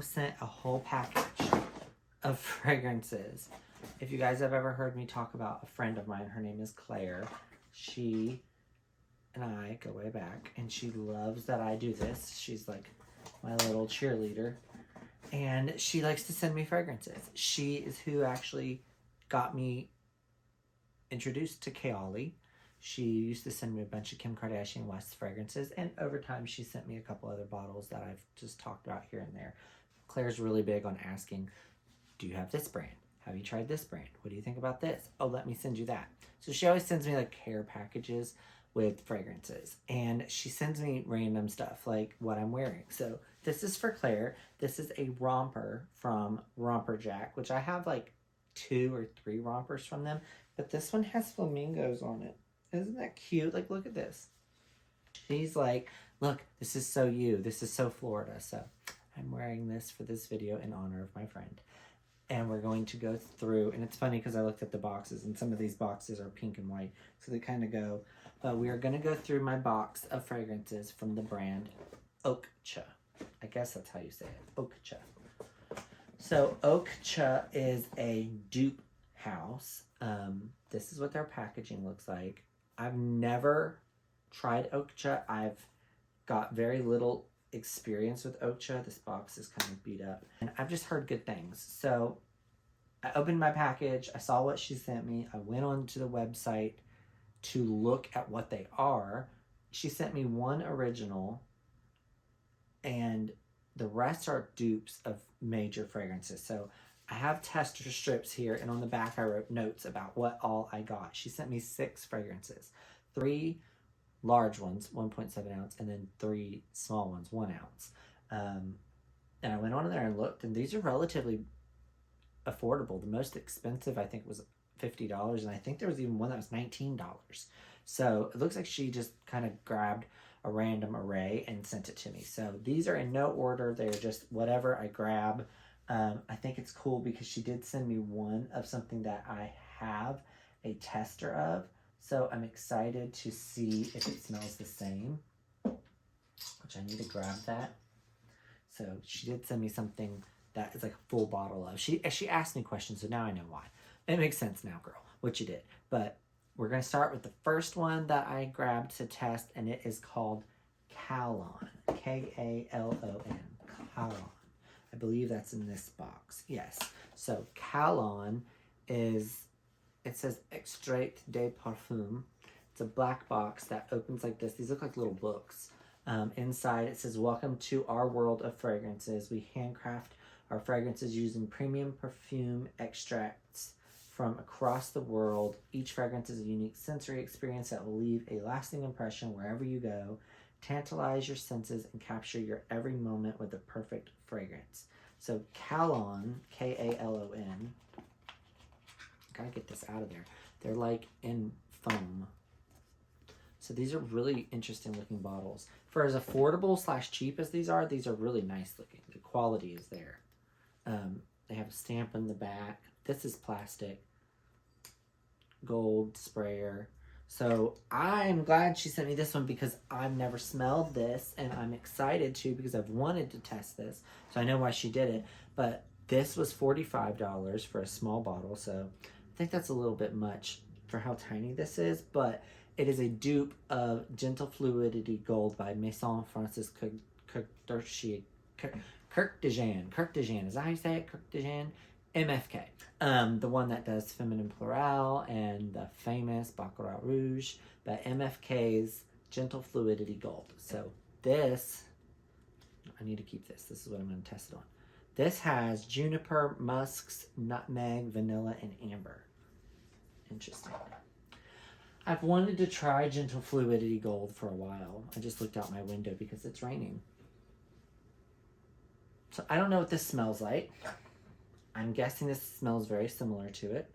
was sent a whole package of fragrances. If you guys have ever heard me talk about a friend of mine, her name is Claire. She and I go way back, and she loves that I do this. She's like my little cheerleader, and she likes to send me fragrances. She is who actually got me introduced to Kayali. She used to send me a bunch of Kim Kardashian West fragrances, and over time she sent me a couple other bottles that I've just talked about here and there. Claire's really big on asking, do you have this brand? Have you tried this brand? What do you think about this? Oh, let me send you that. So she always sends me like care packages with fragrances, and she sends me random stuff like what I'm wearing. So this is for Claire. This is a romper from Romper Jack, which I have like 2 or 3 rompers from them, but this one has flamingos on it. Isn't that cute? Like, look at this. She's like, look, this is so you. This is so Florida. So I'm wearing this for this video in honor of my friend. And we're going to go through, and it's funny because I looked at the boxes, and some of these boxes are pink and white, so they kind of go. But we are going to go through my box of fragrances from the brand OAKCHA. I guess that's how you say it, OAKCHA. So OAKCHA is a dupe house. This is what their packaging looks like. I've never tried OAKCHA. I've got very little experience with OAKCHA. This box is kind of beat up, and I've just heard good things. So I opened my package. I saw what she sent me. I went onto the website to look at what they are. She sent me one original, and the rest are dupes of major fragrances. So I have tester strips here, and on the back I wrote notes about what all I got. She sent me 6 fragrances, 3 large ones, 1.7 ounce, and then 3 small ones, 1 ounce. And I went on there and looked, and these are relatively affordable. The most expensive, I think, was $50, and I think there was even one that was $19. So it looks like she just kind of grabbed a random array and sent it to me. So these are in no order. They're just whatever I grab. I think it's cool because she did send me one of something that I have a tester of. So I'm excited to see if it smells the same, which I need to grab that. So she did send me something that is like a full bottle of. She asked me questions, so now I know why. It makes sense now, girl, what you did. But we're going to start with the first one that I grabbed to test, and it is called Kalon. K-A-L-O-N. Kalon. I believe that's in this box. Yes. So Kalon is, it says Extrait de Parfum. It's a black box that opens like this. These look like little books. Inside it says, welcome to our world of fragrances. We handcraft our fragrances using premium perfume extracts from across the world. Each fragrance is a unique sensory experience that will leave a lasting impression wherever you go. Tantalize your senses and capture your every moment with the perfect fragrance. So Kalon, K-A-L-O-N. Gotta get this out of there. They're like in foam. So these are really interesting looking bottles. For as affordable / cheap as these are really nice looking. The quality is there. They have a stamp on the back. This is plastic. Gold sprayer. So I'm glad she sent me this one because I've never smelled this, and I'm excited to because I've wanted to test this. So I know why she did it. But this was $45 for a small bottle. So I think that's a little bit much for how tiny this is, but it is a dupe of Gentle Fluidity Gold by Maison Francis Kurkdjian. Kurkdjian, is that how you say it? Kurkdjian? MFK. The one that does Feminine Plural and the famous Baccarat Rouge, but MFK's Gentle Fluidity Gold. So this, I need to keep this. This is what I'm going to test it on. This has juniper, musks, nutmeg, vanilla, and amber. Interesting. I've wanted to try Gentle Fluidity Gold for a while. I just looked out my window because it's raining. So I don't know what this smells like. I'm guessing this smells very similar to it.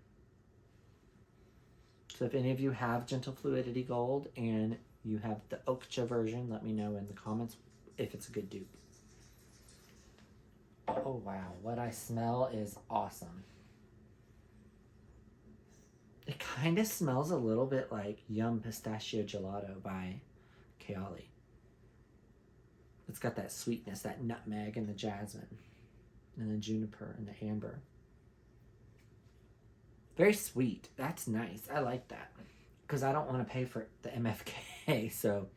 So if any of you have Gentle Fluidity Gold and you have the OAKCHA version, let me know in the comments if it's a good dupe. Oh wow, what I smell is awesome. It kind of smells a little bit like Yum Pistachio Gelato by Kayali. It's got that sweetness, that nutmeg and the jasmine. and the juniper and the amber. Very sweet. That's nice. I like that. Because I don't want to pay for the MFK, so.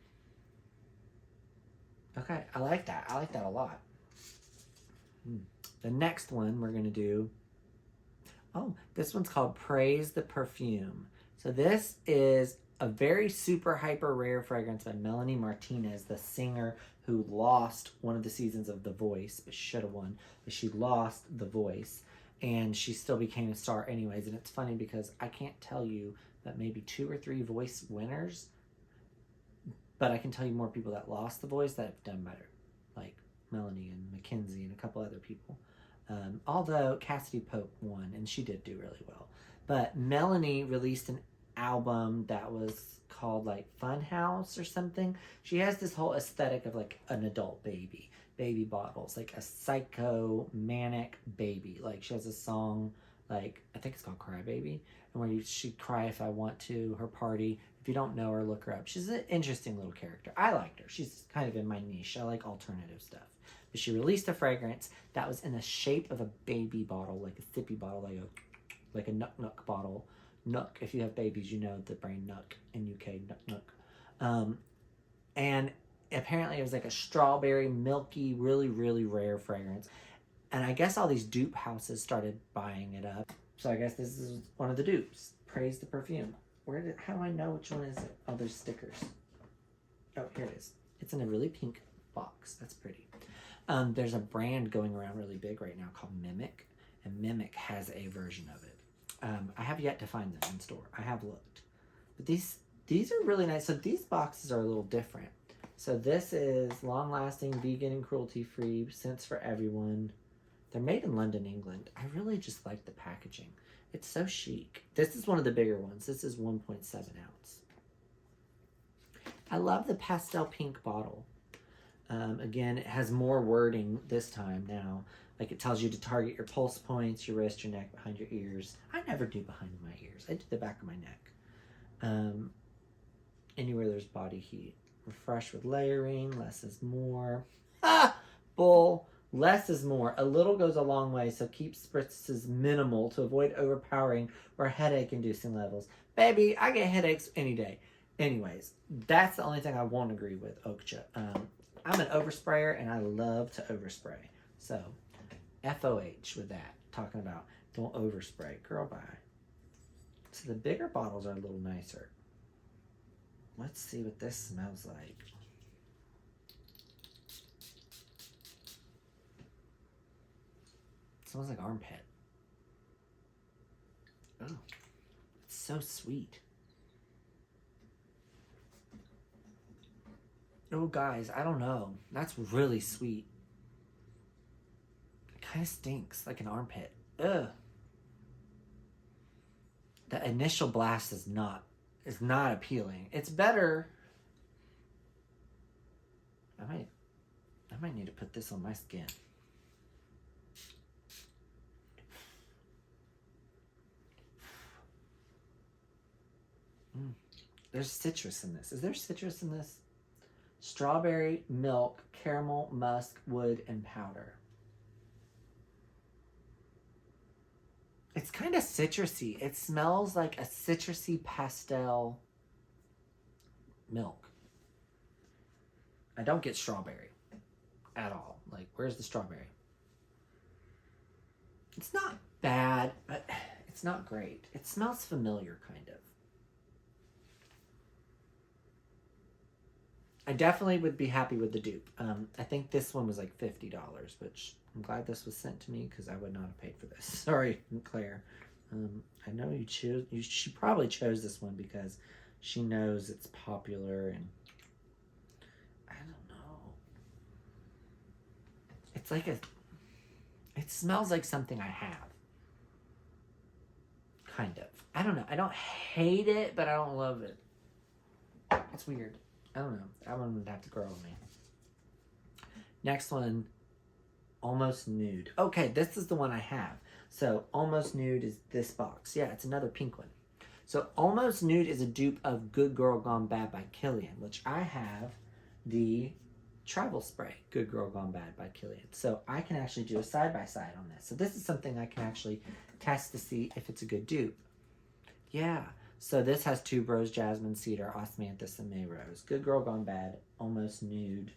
Okay, I like that. I like that a lot. The next one we're going to do. Oh, this one's called Praise the Perfume. So this is a very super hyper rare fragrance by Melanie Martinez, the singer who lost one of the seasons of The Voice, but should have won. But she lost The Voice, and she still became a star anyways. And it's funny because I can't tell you that maybe 2 or 3 Voice winners, but I can tell you more people that lost The Voice that have done better, like Melanie and Mackenzie and a couple other people. Although Cassidy Pope won, and she did do really well. But Melanie released an album that was called like Funhouse or something. She has this whole aesthetic of like an adult baby bottles, like a psycho manic baby. Like she has a song, like I think it's called Cry Baby, and where she'd cry if I want to, her party. If you don't know her, look her up. She's an interesting little character. I liked her. She's kind of in my niche. I like alternative stuff. But she released a fragrance that was in the shape of a baby bottle, like a sippy bottle, like a Nuck bottle. Nuck, if you have babies, you know the brand Nuck in UK, Nuck. And apparently it was like a strawberry, milky, really, really rare fragrance. And I guess all these dupe houses started buying it up. So I guess this is one of the dupes. Praise the Perfume. How do I know which one is it? Oh, there's stickers. Oh, here it is. It's in a really pink box. That's pretty. There's a brand going around really big right now called Mimic, and Mimic has a version of it. I have yet to find them in store. I have looked. But these are really nice. So these boxes are a little different. So this is long-lasting, vegan and cruelty-free, scents for everyone. They're made in London, England. I really just like the packaging. It's so chic. This is one of the bigger ones. This is 1.7 ounce. I love the pastel pink bottle. Again, it has more wording this time now. Like it tells you to target your pulse points, your wrist, your neck, behind your ears. I never do behind my ears. I do the back of my neck. Anywhere there's body heat. Refresh with layering. Less is more. Ah! Bull. Less is more. A little goes a long way, so keep spritzes minimal to avoid overpowering or headache-inducing levels. Baby, I get headaches any day. Anyways, that's the only thing I won't agree with OAKCHA. I'm an oversprayer, and I love to overspray. So, FOH with that. Talking about don't overspray. Girl, bye. So the bigger bottles are a little nicer. Let's see what this smells like. It smells like armpit. Oh, it's so sweet. Oh, guys, I don't know. That's really sweet. It kind of stinks like an armpit. Ugh. The initial blast is not appealing. It's better. I might need to put this on my skin. There's citrus in this. Is there citrus in this? Strawberry, milk, caramel, musk, wood, and powder. It's kind of citrusy. It smells like a citrusy pastel milk. I don't get strawberry at all. Like, where's the strawberry? It's not bad, but it's not great. It smells familiar, kind of. I definitely would be happy with the dupe. I think this one was like $50, which I'm glad this was sent to me because I would not have paid for this. Sorry, Claire. I know she probably chose this one because she knows it's popular, and I don't know. It's like it smells like something I have. Kind of. I don't know. I don't hate it, but I don't love it. It's weird. I don't know. That one would have to grow on me. Next one, Almost Nude. Okay, this is the one I have. So, Almost Nude is this box. Yeah, it's another pink one. So, Almost Nude is a dupe of Good Girl Gone Bad by Killian, which I have the travel spray, Good Girl Gone Bad by Kilian. So I can actually do a side-by-side on this. So this is something I can actually test to see if it's a good dupe. Yeah. So this has tuberose, jasmine, cedar, osmanthus, and May Rose. Good Girl Gone Bad, Almost Nude.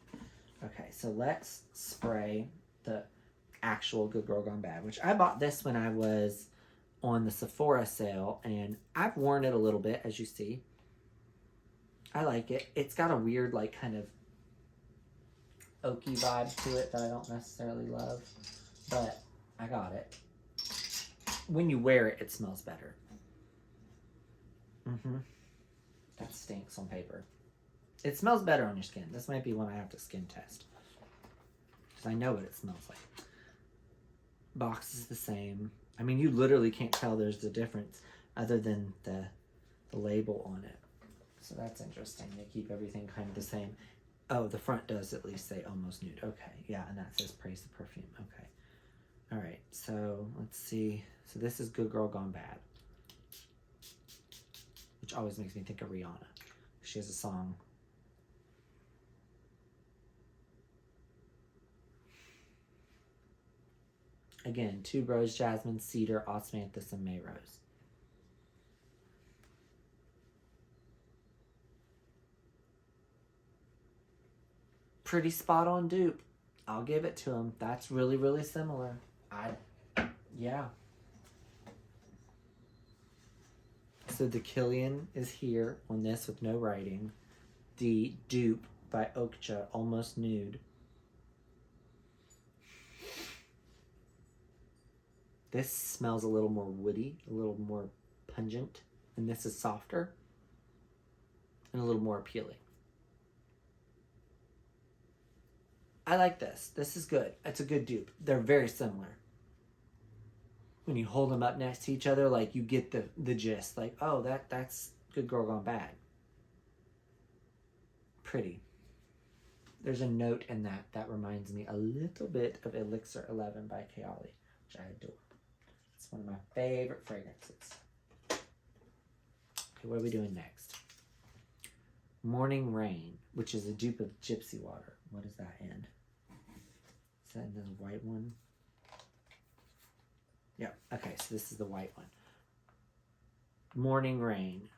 Okay, so let's spray the actual Good Girl Gone Bad, which I bought this when I was on the Sephora sale, and I've worn it a little bit, as you see. I like it. It's got a weird, like, kind of oaky vibe to it that I don't necessarily love, but I got it. When you wear it, it smells better. That stinks on paper. It smells better on your skin. This might be one I have to skin test, because I know what it smells like. Box is the same. I mean, you literally can't tell there's a difference other than the label on it. So that's interesting. They keep everything kind of the same. Oh, the front does at least say Almost Nude. Okay, yeah, and that says Praise the Perfume. Okay. All right, so let's see. So this is Good Girl Gone Bad, which always makes me think of Rihanna. She has a song. Again, tuberose, jasmine, cedar, osmanthus, and May Rose. Pretty spot on dupe. I'll give it to him. That's really, really similar. Yeah. So the Kilian is here on this with no writing. The dupe by OAKCHA, Almost Nude. This smells a little more woody, a little more pungent, and this is softer and a little more appealing. I like this. This is good. It's a good dupe. They're very similar. When you hold them up next to each other, like, you get the gist. Like, oh, that's Good Girl Gone Bad. Pretty. There's a note in that reminds me a little bit of Elixir 11 by Kayali, which I adore. It's one of my favorite fragrances. Okay, what are we doing next? Morning Rain, which is a dupe of Gypsy Water. What is that in? Is that in the white one? Yeah, okay, so this is the white one. Morning Rain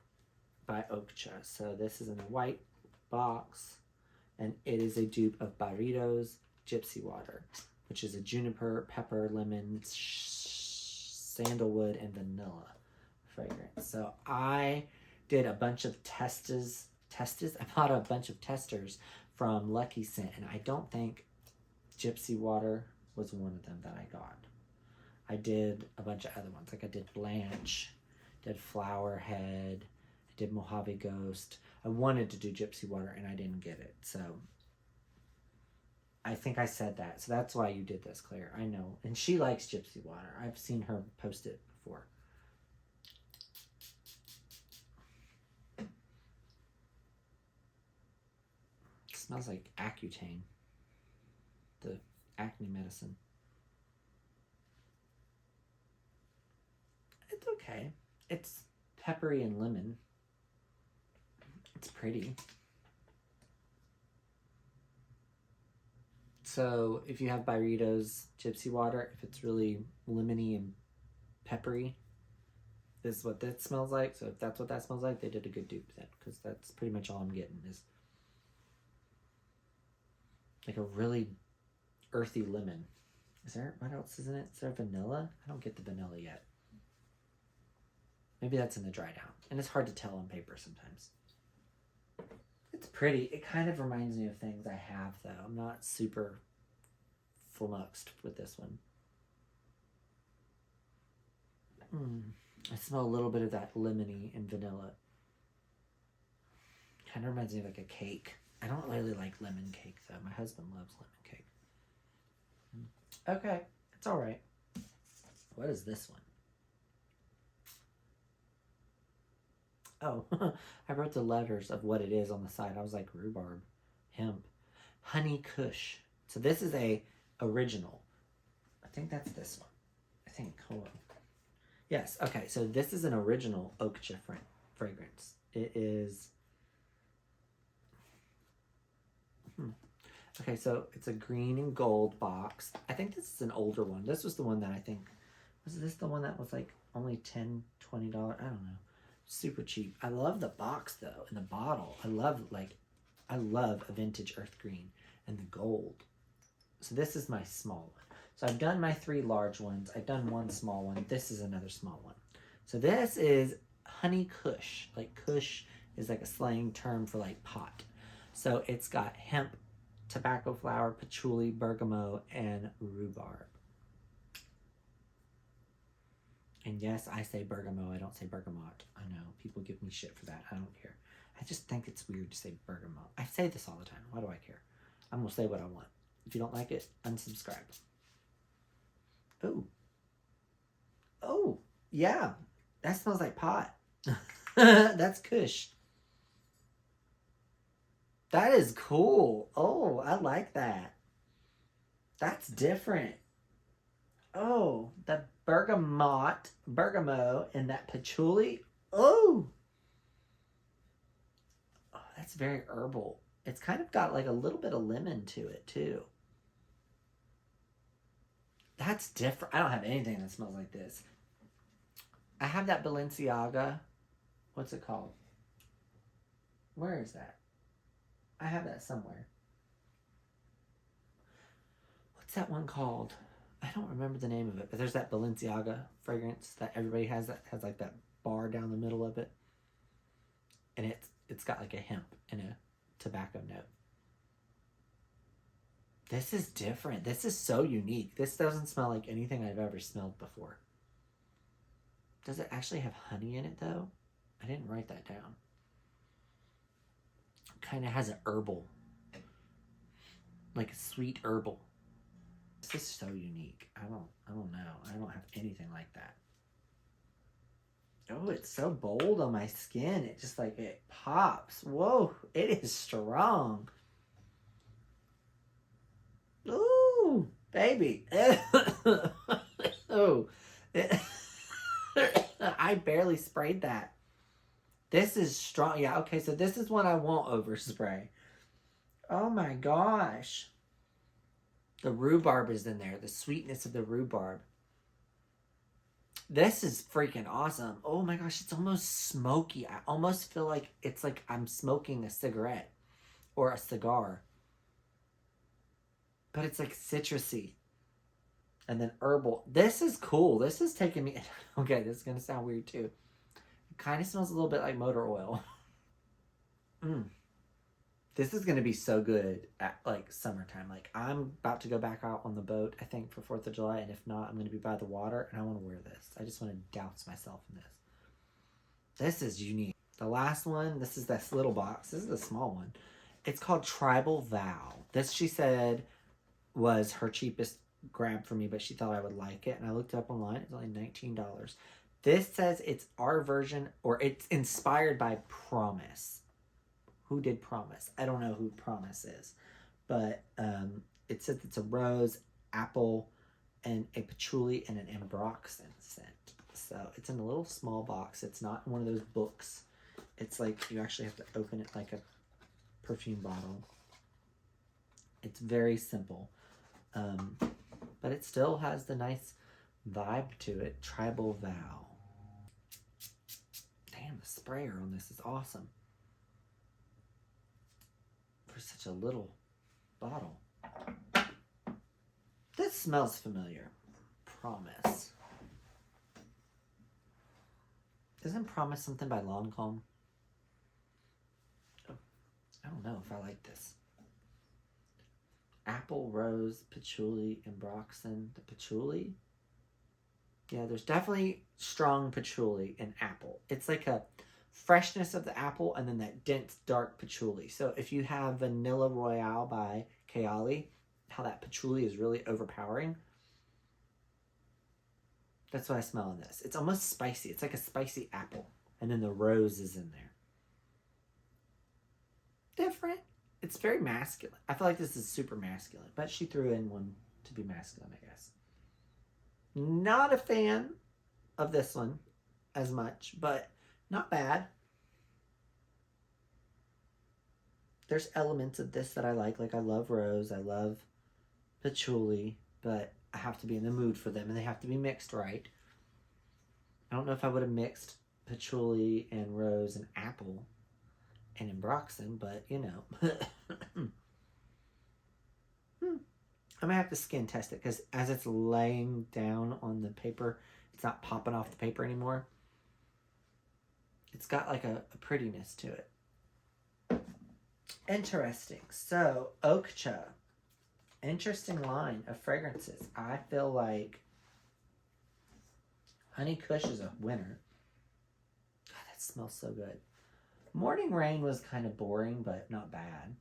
by OAKCHA. So this is in a white box, and it is a dupe of Barritos Gypsy Water, which is a juniper, pepper, lemon, sandalwood, and vanilla fragrance. So I did a bunch of testers. I bought a bunch of testers from Lucky Scent, and I don't think Gypsy Water was one of them that I got. I did a bunch of other ones. Like I did Blanche, did Flower Head, I did Mojave Ghost. I wanted to do Gypsy Water and I didn't get it. So I think I said that. So that's why you did this, Claire. I know. And she likes Gypsy Water. I've seen her post it before. It smells like Accutane, the acne medicine. It's okay. It's peppery and lemon. It's pretty. So if you have Barritos Gypsy Water, if it's really lemony and peppery, this is what that smells like. So if that's what that smells like, they did a good dupe then, because that's pretty much all I'm getting is like a really earthy lemon. Is there, what else is in it? Is there vanilla? I don't get the vanilla yet. Maybe that's in the dry down. And it's hard to tell on paper sometimes. It's pretty. It kind of reminds me of things I have, though. I'm not super flummoxed with this one. I smell a little bit of that lemony and vanilla. Kind of reminds me of like a cake. I don't really like lemon cake, though. My husband loves lemon cake. Okay. It's all right. What is this one? Oh, I wrote the letters of what it is on the side. I was like, rhubarb, hemp, honey kush. So this is a original. I think that's this one. I think, hold on. Yes, okay, so this is an original OAKCHA fragrance. It is, Okay, so it's a green and gold box. I think this is an older one. This was the one that I think, was this the one that was like only $10, $20? I don't know. Super cheap. I love the box though, and the bottle. I love a vintage earth green and the gold. So this is my small one. So I've done my 3 large ones. I've done 1 small one. This is another small one. So this is honey kush. Like kush is like a slang term for like pot. So it's got hemp, tobacco flower, patchouli, bergamot, and rhubarb. And yes, I say bergamot. I don't say bergamot. I know. People give me shit for that. I don't care. I just think it's weird to say bergamot. I say this all the time. Why do I care? I'm going to say what I want. If you don't like it, unsubscribe. Oh. Oh, yeah. That smells like pot. That's kush. That is cool. Oh, I like that. That's different. Oh, the bergamot, and that patchouli. Oh. Oh, that's very herbal. It's kind of got like a little bit of lemon to it too. That's different. I don't have anything that smells like this. I have that Balenciaga. What's it called? Where is that? I have that somewhere. What's that one called? I don't remember the name of it, but there's that Balenciaga fragrance that everybody has that has like that bar down the middle of it. And it's got like a hemp and a tobacco note. This is different. This is so unique. This doesn't smell like anything I've ever smelled before. Does it actually have honey in it though? I didn't write that down. Kind of has an herbal, like a sweet herbal. This is so unique. I don't know. I don't have anything like that. Oh, it's so bold on my skin. It just like, it pops. Whoa, it is strong. Ooh, baby. Oh, I barely sprayed that. This is strong. Yeah, okay, so this is one I won't overspray. Oh my gosh. The rhubarb is in there. The sweetness of the rhubarb. This is freaking awesome. Oh my gosh, it's almost smoky. I almost feel like it's like I'm smoking a cigarette or a cigar. But it's like citrusy. And then herbal. This is cool. This is taking me... Okay, this is going to sound weird too. It kind of smells a little bit like motor oil. This is going to be so good at like summertime. Like I'm about to go back out on the boat, I think, for 4th of July. And if not, I'm going to be by the water and I want to wear this. I just want to douse myself in this. This is unique. The last one, this is this little box. This is the small one. It's called Tribal Vow. This, she said, was her cheapest grab for me, but she thought I would like it. And I looked it up online. It's only $19. This says it's our version, or it's inspired by Promise. Who did Promise? I don't know who Promise is. But it says it's a rose, apple, and a patchouli, and an ambroxan scent. So it's in a little small box. It's not one of those books. It's like you actually have to open it like a perfume bottle. It's very simple. But it still has the nice vibe to it. Tribal Vow. Damn, the sprayer on this is awesome. For such a little bottle. This smells familiar. Promise. Isn't Promise something by Lancome? Oh, I don't know if I like this. Apple, rose, patchouli, ambroxan. The patchouli? Yeah, there's definitely strong patchouli in apple. It's like a freshness of the apple and then that dense, dark patchouli. So if you have Vanilla Royale by Kayali, how that patchouli is really overpowering. That's what I smell in this. It's almost spicy. It's like a spicy apple. And then the rose is in there. Different. It's very masculine. I feel like this is super masculine. But she threw in one to be masculine, I guess. Not a fan of this one as much, but not bad. there's elements of this that I like. Like I love rose, I love patchouli, but I have to be in the mood for them and they have to be mixed right. I don't know if I would have mixed patchouli and rose and apple and ambroxan, but you know. I might have to skin test it because as it's laying down on the paper, it's not popping off the paper anymore. It's got like a prettiness to it. Interesting. So, OAKCHA. Interesting line of fragrances. I feel like Honey Kush is a winner. God, that smells so good. Morning Rain was kind of boring, but not bad.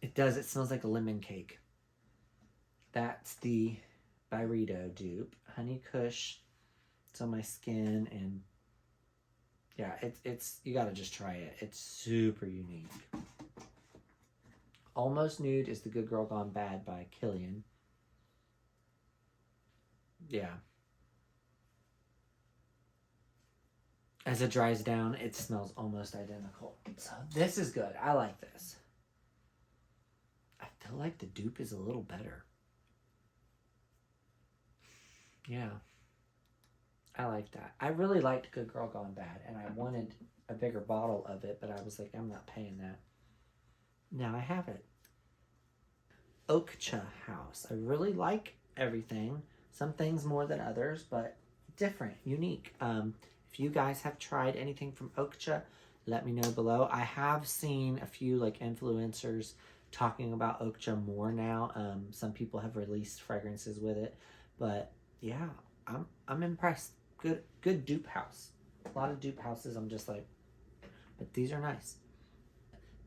It does. It smells like a lemon cake. That's the Byredo dupe. Honey Kush. It's on my skin, and yeah, it's you gotta just try it. It's super unique. Almost Nude is The Good Girl Gone Bad by Killian. Yeah. As it dries down, it smells almost identical. So this is good. I like this. I feel like the dupe is a little better. Yeah. I like that. I really liked Good Girl Gone Bad, and I wanted a bigger bottle of it, but I was like, I'm not paying that. Now I have it. OAKCHA House. I really like everything. Some things more than others, but different, unique. If you guys have tried anything from OAKCHA, let me know below. I have seen a few like influencers talking about OAKCHA more now. Some people have released fragrances with it, but yeah, I'm impressed. Good dupe house. A lot of dupe houses, I'm just like, but these are nice.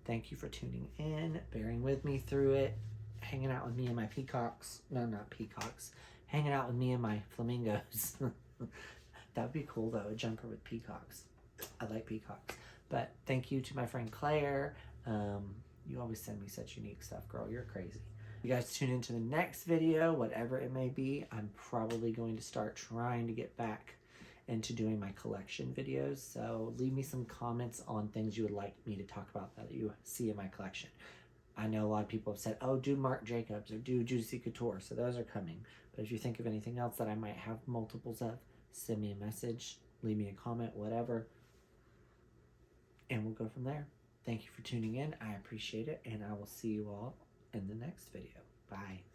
Thank you for tuning in, bearing with me through it, hanging out with me and my peacocks. No, not peacocks. Hanging out with me and my flamingos. That would be cool though, a jumper with peacocks. I like peacocks. But thank you to my friend Claire. You always send me such unique stuff, girl. You're crazy. You guys tune into the next video, whatever it may be. I'm probably going to start trying to get back into doing my collection videos. So leave me some comments on things you would like me to talk about that you see in my collection. I know a lot of people have said, oh, do Marc Jacobs or do Juicy Couture. So those are coming. But if you think of anything else that I might have multiples of, send me a message, leave me a comment, whatever. And we'll go from there. Thank you for tuning in. I appreciate it. And I will see you all in the next video. Bye.